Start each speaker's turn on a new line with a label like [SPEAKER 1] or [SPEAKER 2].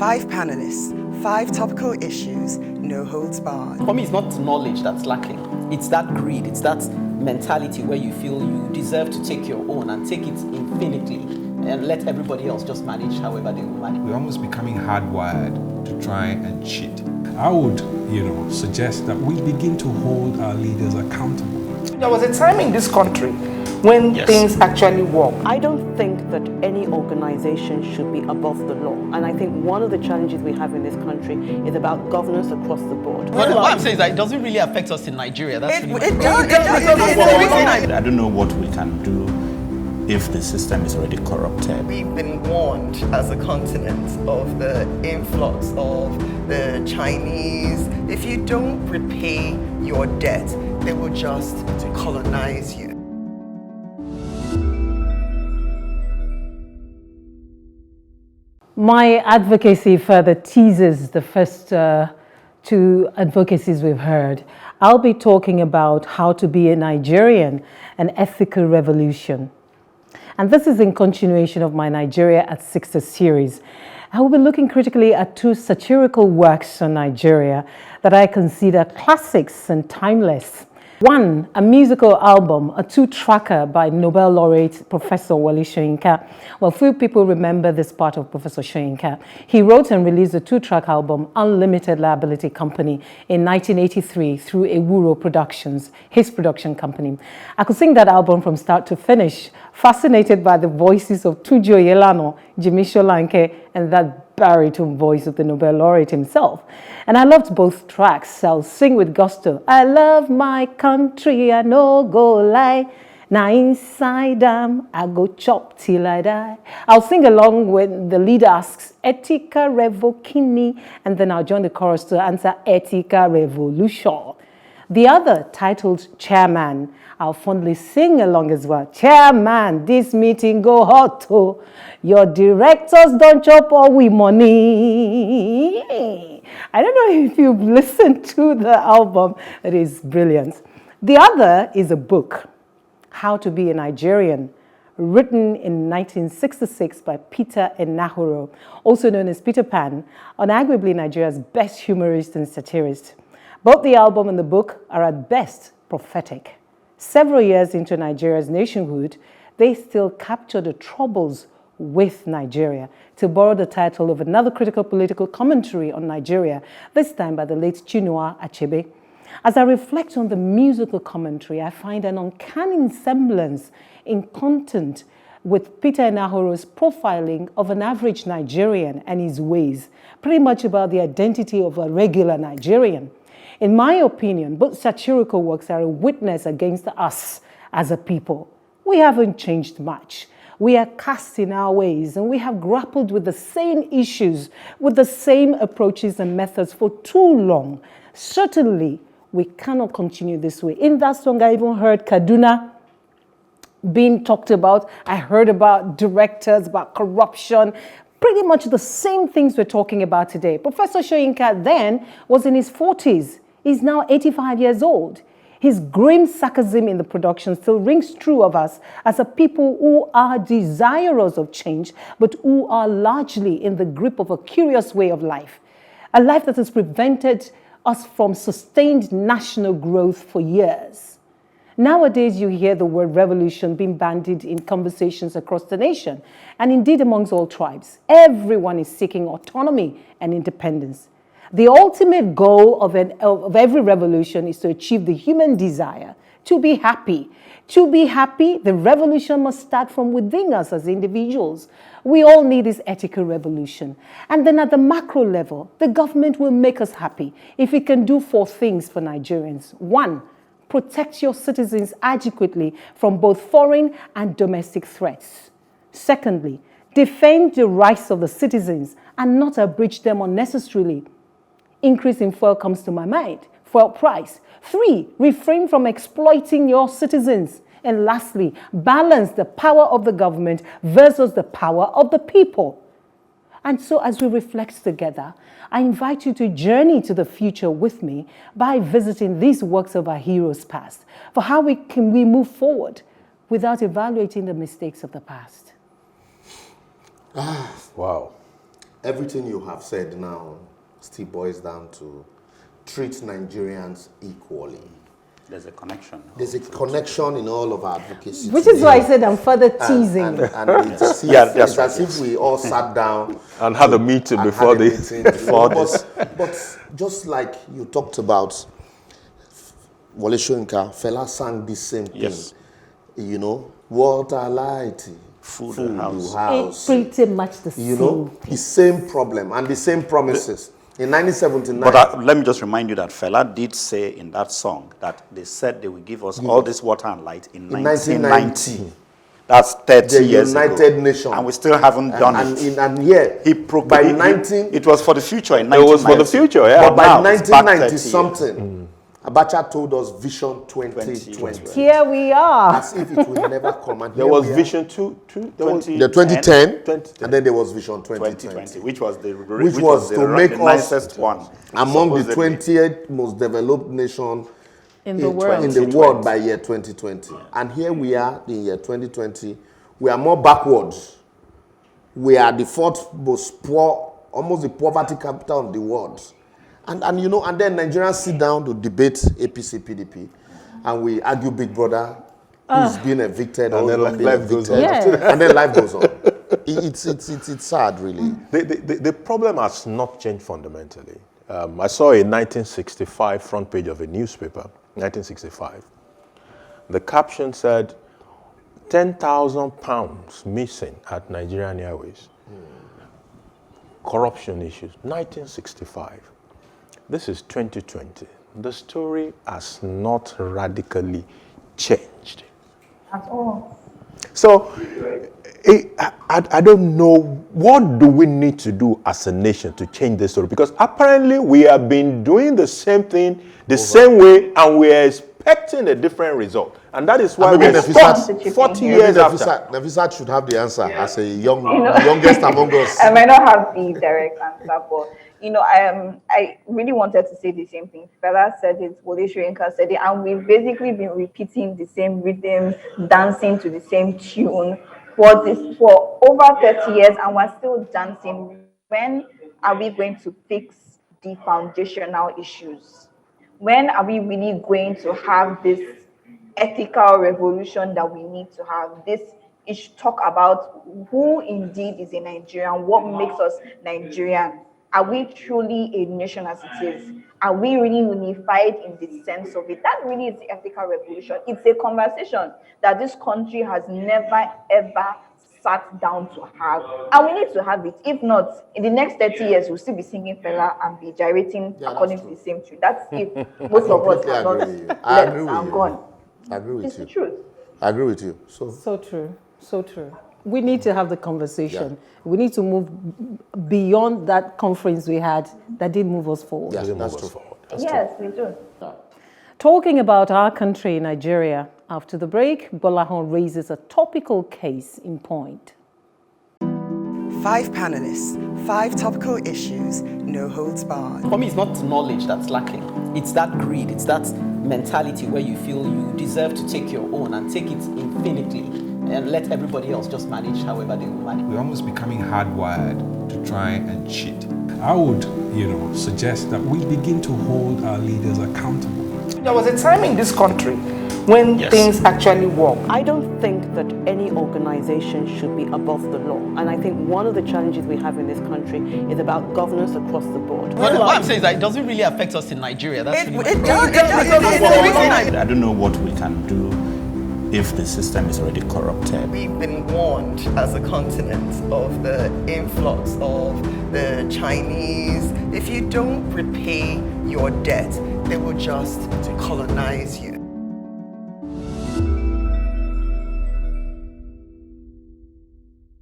[SPEAKER 1] 5 panelists, 5 topical issues, no holds barred.
[SPEAKER 2] For me, it's not knowledge that's lacking. It's that greed, it's that mentality where you feel you deserve to take your own and take it infinitely and let everybody else just manage however they will manage.
[SPEAKER 3] We're almost becoming hardwired to try and cheat. I would, suggest that we begin to hold our leaders accountable.
[SPEAKER 4] There was a time in this country when things actually work.
[SPEAKER 5] I don't think that any organization should be above the law. And I think one of the challenges we have in this country is about governance across the board.
[SPEAKER 2] But what I'm saying is that it doesn't really affect us in Nigeria. That's
[SPEAKER 1] It does.
[SPEAKER 6] I don't know what we can do if the system is already corrupted.
[SPEAKER 1] We've been warned as a continent of the influx of the Chinese. If you don't repay your debt, they will just colonize you.
[SPEAKER 7] My advocacy further teases the first 2 advocacies we've heard. I'll be talking about how to be a Nigerian, an ethical revolution. And this is in continuation of my Nigeria at 60 series. I will be looking critically at 2 satirical works on Nigeria that I consider classics and timeless. One, a musical album, a 2-tracker by Nobel laureate Professor Wole Soyinka. Well, few people remember this part of Professor Soyinka. He wrote and released the 2-track album Unlimited Liability Company in 1983 through Ewuro Productions, his production company. I could sing that album from start to finish, fascinated by the voices of Tujo Yelano, Jimmy Sholanke, and that baritone voice of the Nobel laureate himself. And I loved both tracks. I'll sing with gusto. I love my country, I no go lie. Now inside I go chop till I die. I'll sing along when the leader asks, Etika Revokini, and then I'll join the chorus to answer Etika Revolution. The other, titled Chairman, I'll fondly sing along as well. Chairman, this meeting go hot, oh. Your directors don't chop all we money. I don't know if you've listened to the album. It is brilliant. The other is a book, How to Be a Nigerian, written in 1966 by Peter Enahoro, also known as Peter Pan, arguably Nigeria's best humorist and satirist. Both the album and the book are at best prophetic. Several years into Nigeria's nationhood, they still capture the troubles with Nigeria, to borrow the title of another critical political commentary on Nigeria, this time by the late Chinua Achebe. As I reflect on the musical commentary, I find an uncanny semblance in content with Peter Enahoro's profiling of an average Nigerian and his ways, pretty much about the identity of a regular Nigerian. In my opinion, both satirical works are a witness against us as a people. We haven't changed much. We are cast in our ways, and we have grappled with the same issues, with the same approaches and methods for too long. Certainly, we cannot continue this way. In that song, I even heard Kaduna being talked about. I heard about directors, about corruption, pretty much the same things we're talking about today. Professor Soyinka then was in his 40s. He's now 85 years old. His grim sarcasm in the production still rings true of us as a people who are desirous of change, but who are largely in the grip of a curious way of life. A life that has prevented us from sustained national growth for years. Nowadays, you hear the word revolution being bandied in conversations across the nation, and indeed amongst all tribes. Everyone is seeking autonomy and independence. The ultimate goal of every revolution is to achieve the human desire to be happy. To be happy, the revolution must start from within us as individuals. We all need this ethical revolution. And then at the macro level, the government will make us happy if it can do 4 things for Nigerians. 1, protect your citizens adequately from both foreign and domestic threats. Secondly, defend the rights of the citizens and not abridge them unnecessarily. Increase in fuel comes to my mind, fuel price. 3, refrain from exploiting your citizens. And lastly, balance the power of the government versus the power of the people. And so as we reflect together, I invite you to journey to the future with me by visiting these works of our heroes past, for how can we move forward without evaluating the mistakes of the past.
[SPEAKER 3] Wow.
[SPEAKER 8] everything you have said now still boils down to treat Nigerians equally.
[SPEAKER 6] There's a connection.
[SPEAKER 8] There's a connection in all of our advocacy.
[SPEAKER 7] Which is why I said I'm further teasing.
[SPEAKER 8] And it's as if we all sat down
[SPEAKER 9] and had a meeting before this.
[SPEAKER 8] But just like you talked about, Wole Soyinka, Fela sang the same thing.
[SPEAKER 6] Yes.
[SPEAKER 8] You know, water, light,
[SPEAKER 6] Food,
[SPEAKER 7] It's
[SPEAKER 6] house.
[SPEAKER 7] pretty much the same.
[SPEAKER 8] You know, the same problem and the same promises. In 1979.
[SPEAKER 6] But let me just remind you that Fela did say in that song that they said they will give us all this water and light in 1990. That's 30 years ago.
[SPEAKER 8] The United Nations.
[SPEAKER 6] And we still haven't done it.
[SPEAKER 8] And yet,
[SPEAKER 6] it was for the future in 1990.
[SPEAKER 9] It was for the future, yeah.
[SPEAKER 8] But by 1990 something, Abacha told us Vision 2020.
[SPEAKER 7] Here we are.
[SPEAKER 8] As if it would never come. And
[SPEAKER 9] There was Vision 2010,
[SPEAKER 8] the 2010, and then there was Vision 2020.
[SPEAKER 6] which was the
[SPEAKER 8] to make us
[SPEAKER 6] nicest one.
[SPEAKER 8] among the 20th most developed nation
[SPEAKER 7] In the world.
[SPEAKER 8] by year 2020. And here we are in year 2020. We are more backwards. We are the fourth most poor, almost the poverty capital of the world. And you know, and then Nigerians sit down to debate APC, PDP, and we argue Big Brother, who's been evicted,
[SPEAKER 9] and then life goes on.
[SPEAKER 8] And then life goes on. It's sad, really.
[SPEAKER 9] The problem has not changed fundamentally. I saw a 1965 front page of a newspaper, 1965. The caption said, 10,000 pounds missing at Nigerian Airways. Corruption issues, 1965. This is 2020. The story has not radically changed.
[SPEAKER 10] At all.
[SPEAKER 9] So, I don't know, what do we need to do as a nation to change this story? Because apparently we have been doing the same thing, the same way, and we are expecting a different result. And that is why we stopped 40 years after.
[SPEAKER 8] Nafisat should have the answer as a youngest among us.
[SPEAKER 10] I might not have the direct answer, but I really wanted to say the same thing. Fela said it, Wole Soyinka said it, and we've basically been repeating the same rhythm, dancing to the same tune for over 30 years, and we're still dancing. When are we going to fix the foundational issues? When are we really going to have this ethical revolution that we need to have? This is talk about who indeed is a Nigerian, what makes us Nigerian. Are we truly a nation as it is? Are we really unified in the sense of it? That really is the ethical revolution. It's a conversation that this country has never, ever sat down to have. And we need to have it. If not, in the next 30 years, we'll still be singing Fela and be gyrating according to the same tune. That's if most of us are not left and gone.
[SPEAKER 8] I agree with you.
[SPEAKER 10] It's the truth.
[SPEAKER 8] I agree with you.
[SPEAKER 7] So true. So true. We need to have the conversation. Yeah. We need to move beyond that conference we had that did move us forward.
[SPEAKER 8] Yes, that's true.
[SPEAKER 10] Yes, we do.
[SPEAKER 7] Talking about our country, Nigeria, after the break, Bolahon raises a topical case in point.
[SPEAKER 1] 5 panelists, 5 topical issues, no holds barred.
[SPEAKER 2] For me, it's not knowledge that's lacking. It's that greed. It's that mentality where you feel you deserve to take your own and take it infinitely and let everybody else just manage however they will manage.
[SPEAKER 3] We're almost becoming hardwired to try and cheat. I would, suggest that we begin to hold our leaders accountable.
[SPEAKER 4] There was a time in this country when things actually work.
[SPEAKER 5] I don't think that any organization should be above the law. And I think one of the challenges we have in this country is about governance across the board.
[SPEAKER 2] What I'm saying is that it doesn't really affect us in Nigeria. That's really
[SPEAKER 1] It does.
[SPEAKER 6] I don't know what we can do if the system is already corrupted.
[SPEAKER 1] We've been warned as a continent of the influx of the Chinese. If you don't repay your debt, they will just colonize you.